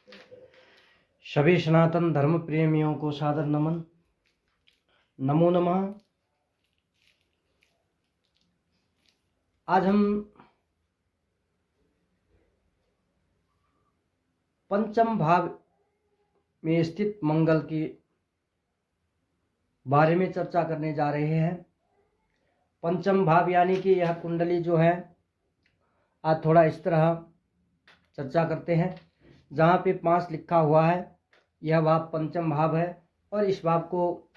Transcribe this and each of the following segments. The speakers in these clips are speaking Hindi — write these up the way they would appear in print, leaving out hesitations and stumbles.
सभी सनातन धर्म प्रेमियों को सादर नमन। नमो नमः। आज हम पंचम भाव में स्थित मंगल के बारे में चर्चा करने जा रहे हैं। पंचम भाव यानी कि यह कुंडली जो है, आज थोड़ा इस तरह चर्चा करते हैं। जहाँ पे 5 लिखा हुआ है, यह भाव पंचम भाव है और इस भाव को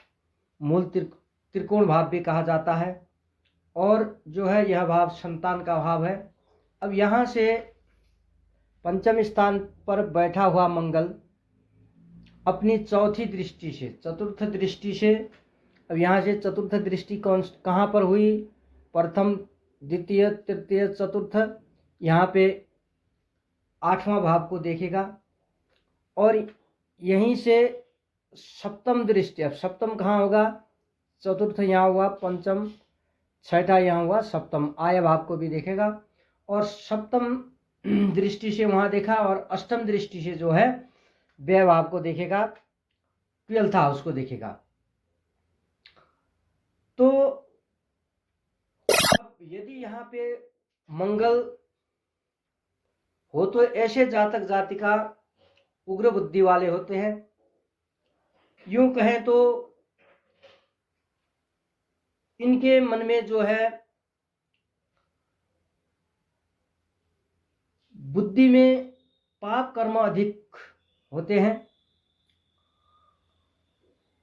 मूल त्रिकोण भाव भी कहा जाता है। और जो है यह भाव संतान का भाव है। अब यहाँ से पंचम स्थान पर बैठा हुआ मंगल अपनी चौथी दृष्टि से, चतुर्थ दृष्टि से, अब यहाँ से चतुर्थ दृष्टि कहाँ पर हुई? प्रथम, द्वितीय, तृतीय, चतुर्थ, यहाँ पे 8वां भाव को देखेगा और यहीं से सप्तम दृष्टि, अब सप्तम कहाँ होगा? चतुर्थ यहाँ हुआ, पंचम, छठा यहाँ हुआ, सप्तम, आय भाव को भी देखेगा और सप्तम दृष्टि से वहाँ देखा और अष्टम दृष्टि से जो है व्यय भाव को देखेगा, 12th हाउस को देखेगा। तो यदि यहाँ पे मंगल हो तो ऐसे जातक जातिका उग्र बुद्धि वाले होते हैं। यूं कहें तो इनके मन में जो है बुद्धि में पाप कर्म अधिक होते हैं,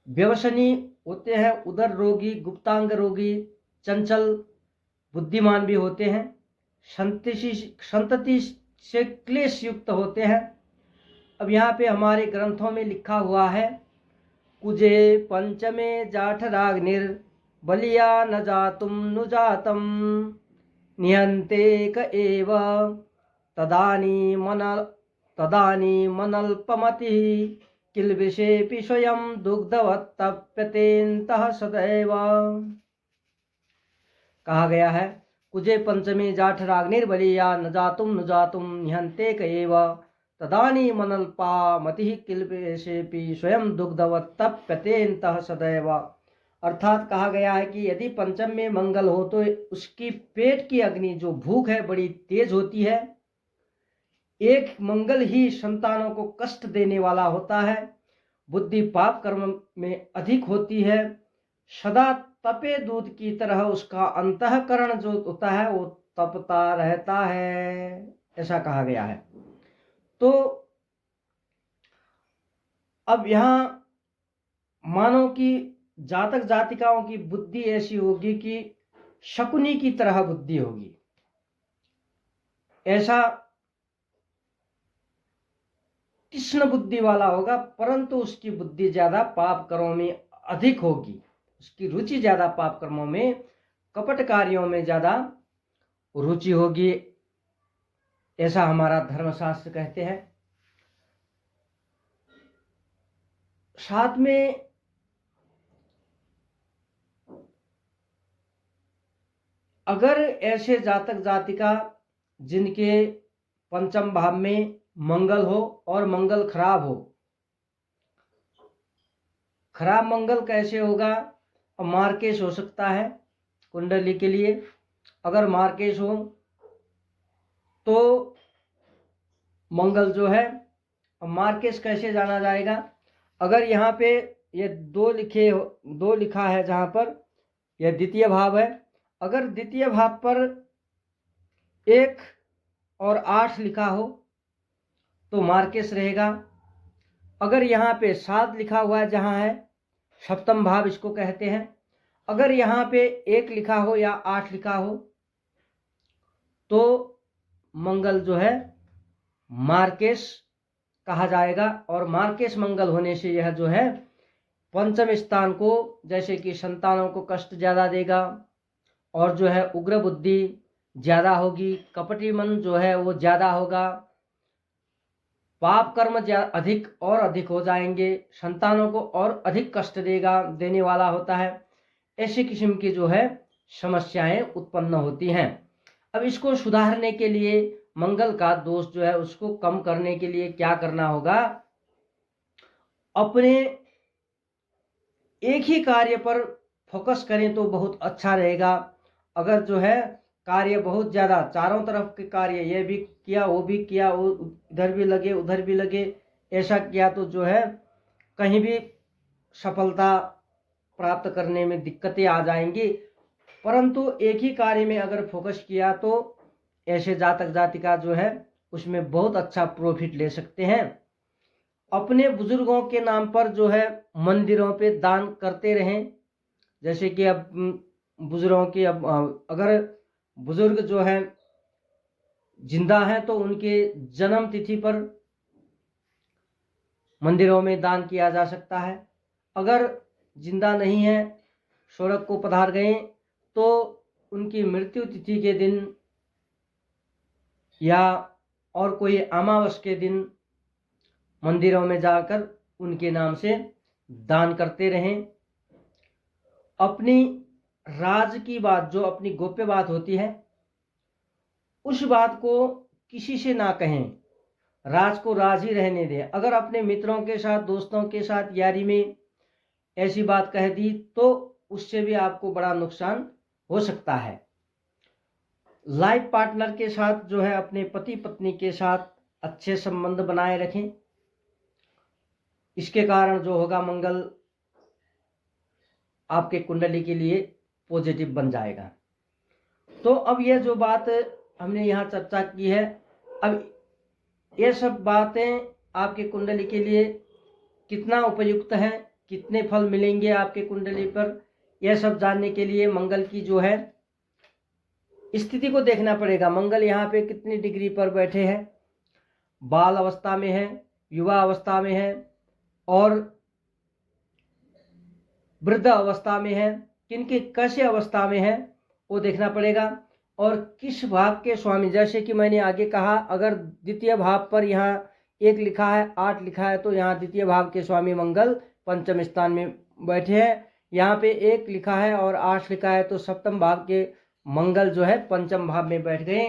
व्यसनी होते हैं, उदर रोगी, गुप्तांग रोगी, चंचल, बुद्धिमान भी होते हैं, संतति से क्लेश युक्त होते हैं। अब यहाँ पे हमारे ग्रंथों में लिखा हुआ है, कुजे पंचमे जाठराग्निर बलिया न जातुम नुजातम निहंते क एव तदानी मनल्पमति किल्बिषेऽपि स्वयं दुग्धवत्तप्यतेन्तः सदैव। कहा गया है, कुजे पंचमे जाठराग्निर्बलिया न जातुम निहंते क एव तदानी मनल्पामति किल्बिषेऽपि स्वयं दुग्धवत्तप्यतेन्तः सदैव। अर्थात कहा गया है कि यदि पंचम में मंगल हो तो उसकी पेट की अग्नि, जो भूख है, बड़ी तेज होती है। एक मंगल ही संतानों को कष्ट देने वाला होता है। बुद्धि पाप कर्म में अधिक होती है। सदा तपे दूध की तरह उसका अंतःकरण जो होता है वो तपता रहता है, ऐसा कहा गया है। तो अब यहाँ मानो कि जातक जातिकाओं की बुद्धि ऐसी होगी कि शकुनी की तरह बुद्धि होगी। ऐसा कृष्ण बुद्धि वाला होगा, परंतु उसकी बुद्धि ज्यादा पाप कर्मों में अधिक होगी। उसकी रुचि ज्यादा पाप कर्मों में, कपट कार्यों में ज्यादा रुचि होगी, ऐसा हमारा धर्मशास्त्र कहते हैं। साथ में अगर ऐसे जातक जातिका जिनके पंचम भाव में मंगल हो और मंगल खराब हो, खराब मंगल कैसे होगा? मार्केश हो सकता है कुंडली के लिए। अगर मार्केश हो तो मंगल जो है, मार्केश कैसे जाना जाएगा? अगर यहाँ पे ये 2 लिखा है, जहाँ पर यह द्वितीय भाव है, अगर द्वितीय भाव पर 1 और 8 लिखा हो तो मार्केश रहेगा। अगर यहाँ पे 7 लिखा हुआ है, जहाँ है सप्तम भाव इसको कहते हैं, अगर यहाँ पे 1 लिखा हो या 8 लिखा हो तो मंगल जो है मार्केश कहा जाएगा। और मार्केश मंगल होने से यह जो है पंचम स्थान को, जैसे कि संतानों को कष्ट ज्यादा देगा और जो है उग्र बुद्धि ज्यादा होगी, कपटी मन जो है वो ज्यादा होगा, पाप कर्म अधिक और अधिक हो जाएंगे, संतानों को और अधिक कष्ट देने वाला होता है। ऐसी किस्म की जो है समस्याएं उत्पन्न होती हैं। अब इसको सुधारने के लिए मंगल का दोष जो है उसको कम करने के लिए क्या करना होगा, अपने एक ही कार्य पर फोकस करें तो बहुत अच्छा रहेगा। अगर जो है कार्य बहुत ज़्यादा चारों तरफ के कार्य, ये भी किया वो भी किया, वो इधर भी लगे उधर भी लगे, ऐसा किया तो जो है कहीं भी सफलता प्राप्त करने में दिक्कतें आ जाएंगी। परंतु एक ही कार्य में अगर फोकस किया तो ऐसे जातक जातिका जो है उसमें बहुत अच्छा प्रॉफिट ले सकते हैं। अपने बुजुर्गों के नाम पर जो है मंदिरों पे दान करते रहें। जैसे कि अब बुजुर्गों की अब अगर बुजुर्ग जो है जिंदा हैं तो उनके जन्म तिथि पर मंदिरों में दान किया जा सकता है। अगर जिंदा नहीं है, स्वर्ग को पधार गए, तो उनकी मृत्यु तिथि के दिन या और कोई अमावस के दिन मंदिरों में जाकर उनके नाम से दान करते रहें। अपनी राज की बात, जो अपनी गोप्य बात होती है, उस बात को किसी से ना कहें, राज को राज ही रहने दें। अगर अपने मित्रों के साथ, दोस्तों के साथ यारी में ऐसी बात कह दी तो उससे भी आपको बड़ा नुकसान हो सकता है। लाइफ पार्टनर के साथ जो है, अपने पति पत्नी के साथ अच्छे संबंध बनाए रखें। इसके कारण जो होगा मंगल आपके कुंडली के लिए पॉजिटिव बन जाएगा। तो अब ये जो बात हमने यहाँ चर्चा की है, अब ये सब बातें आपके कुंडली के लिए कितना उपयुक्त हैं, कितने फल मिलेंगे आपके कुंडली पर, यह सब जानने के लिए मंगल की जो है स्थिति को देखना पड़ेगा। मंगल यहाँ पे कितनी डिग्री पर बैठे हैं, बाल अवस्था में है, युवा अवस्था में है और वृद्ध अवस्था में है, किनके कैसे अवस्था में है वो देखना पड़ेगा। और किस भाव के स्वामी, जैसे कि मैंने आगे कहा, अगर द्वितीय भाव पर यहाँ 1 लिखा है, 8 लिखा है, तो यहाँ द्वितीय भाव के स्वामी मंगल पंचम स्थान में बैठे हैं। यहाँ पे 1 लिखा है और 8 लिखा है, तो सप्तम भाव के मंगल जो है पंचम भाव में बैठ गए,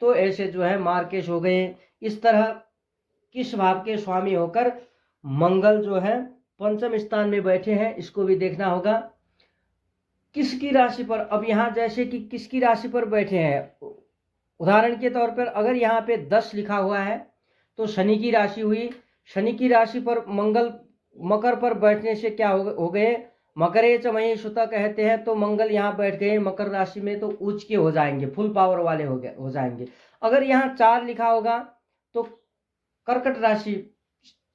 तो ऐसे जो है मार्केश हो गए। इस तरह किस भाव के स्वामी होकर मंगल जो है पंचम स्थान में बैठे हैं, इसको भी देखना होगा। किसकी राशि पर, अब यहाँ जैसे कि किसकी राशि पर बैठे हैं, उदाहरण के तौर पर अगर यहाँ पे 10 लिखा हुआ है तो शनि की राशि हुई। शनि की राशि पर मंगल मकर पर बैठने से क्या हो गए, मकरे च मही सुता कहते हैं, तो मंगल यहाँ बैठ गए मकर राशि में, तो उच्च के हो जाएंगे, फुल पावर वाले हो जाएंगे। अगर यहाँ 4 लिखा होगा तो कर्कट राशि,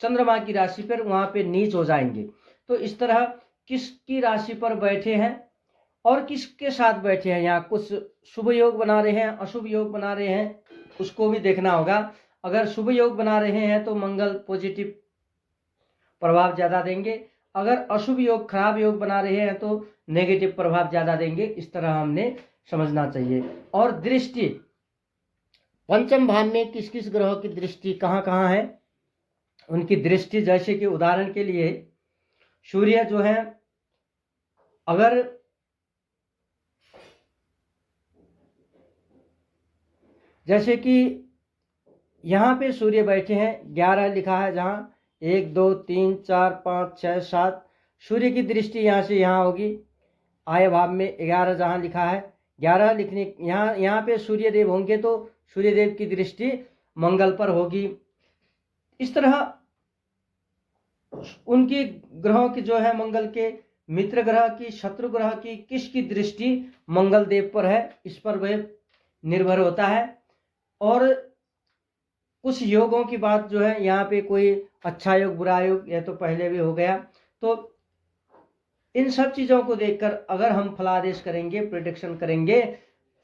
चंद्रमा की राशि पर वहां पे नीच हो जाएंगे। तो इस तरह किसकी राशि पर बैठे हैं और किसके साथ बैठे हैं, यहाँ कुछ शुभ योग बना रहे हैं, अशुभ योग बना रहे हैं, उसको भी देखना होगा। अगर शुभ योग बना रहे हैं तो मंगल पॉजिटिव प्रभाव ज़्यादा देंगे, अगर अशुभ योग, खराब योग बना रहे हैं तो नेगेटिव प्रभाव ज़्यादा देंगे। इस तरह हमने समझना चाहिए। और दृष्टि, पंचम भाव में किस किस ग्रहों की दृष्टि कहाँ कहाँ है, उनकी दृष्टि, जैसे कि उदाहरण के लिए सूर्य जो है, अगर जैसे कि यहाँ पे सूर्य बैठे हैं, 11 लिखा है, जहाँ 1 2 3 4 5 6 7, सूर्य की दृष्टि यहाँ से यहाँ होगी। आय भाव में 11 जहाँ लिखा है, 11 लिखने यहाँ पे सूर्य देव होंगे तो सूर्य देव की दृष्टि मंगल पर होगी। इस तरह उनकी ग्रहों की जो है, मंगल के मित्र ग्रह की, शत्रु ग्रह की, किसकी दृष्टि मंगल देव पर है, इस पर वह निर्भर होता है। और कुछ योगों की बात जो है, यहाँ पे कोई अच्छा योग, बुरा योग, यह तो पहले भी हो गया। तो इन सब चीज़ों को देखकर अगर हम फलादेश करेंगे, प्रिडिक्शन करेंगे,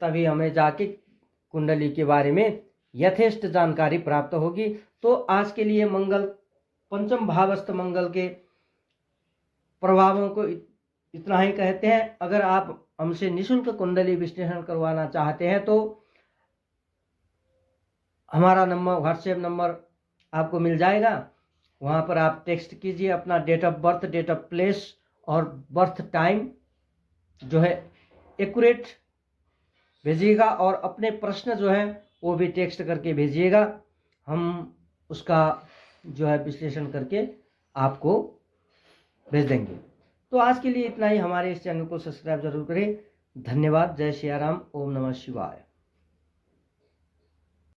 तभी हमें जाके कुंडली के बारे में यथेष्ट जानकारी प्राप्त होगी। तो आज के लिए मंगल, पंचम भावस्थ मंगल के प्रभावों को इतना ही कहते हैं। अगर आप हमसे निःशुल्क कुंडली विश्लेषण करवाना चाहते हैं तो हमारा नंबर, व्हाट्सएप नंबर आपको मिल जाएगा, वहाँ पर आप टेक्स्ट कीजिए अपना date of birth, date of place और बर्थ टाइम जो है एक्यूरेट भेजिएगा, और अपने प्रश्न जो है वो भी टेक्स्ट करके भेजिएगा, हम उसका जो है विश्लेषण करके आपको भेज देंगे। तो आज के लिए इतना ही। हमारे इस चैनल को सब्सक्राइब जरूर करें। धन्यवाद। जय सिया राम। ओम नमः शिवाय।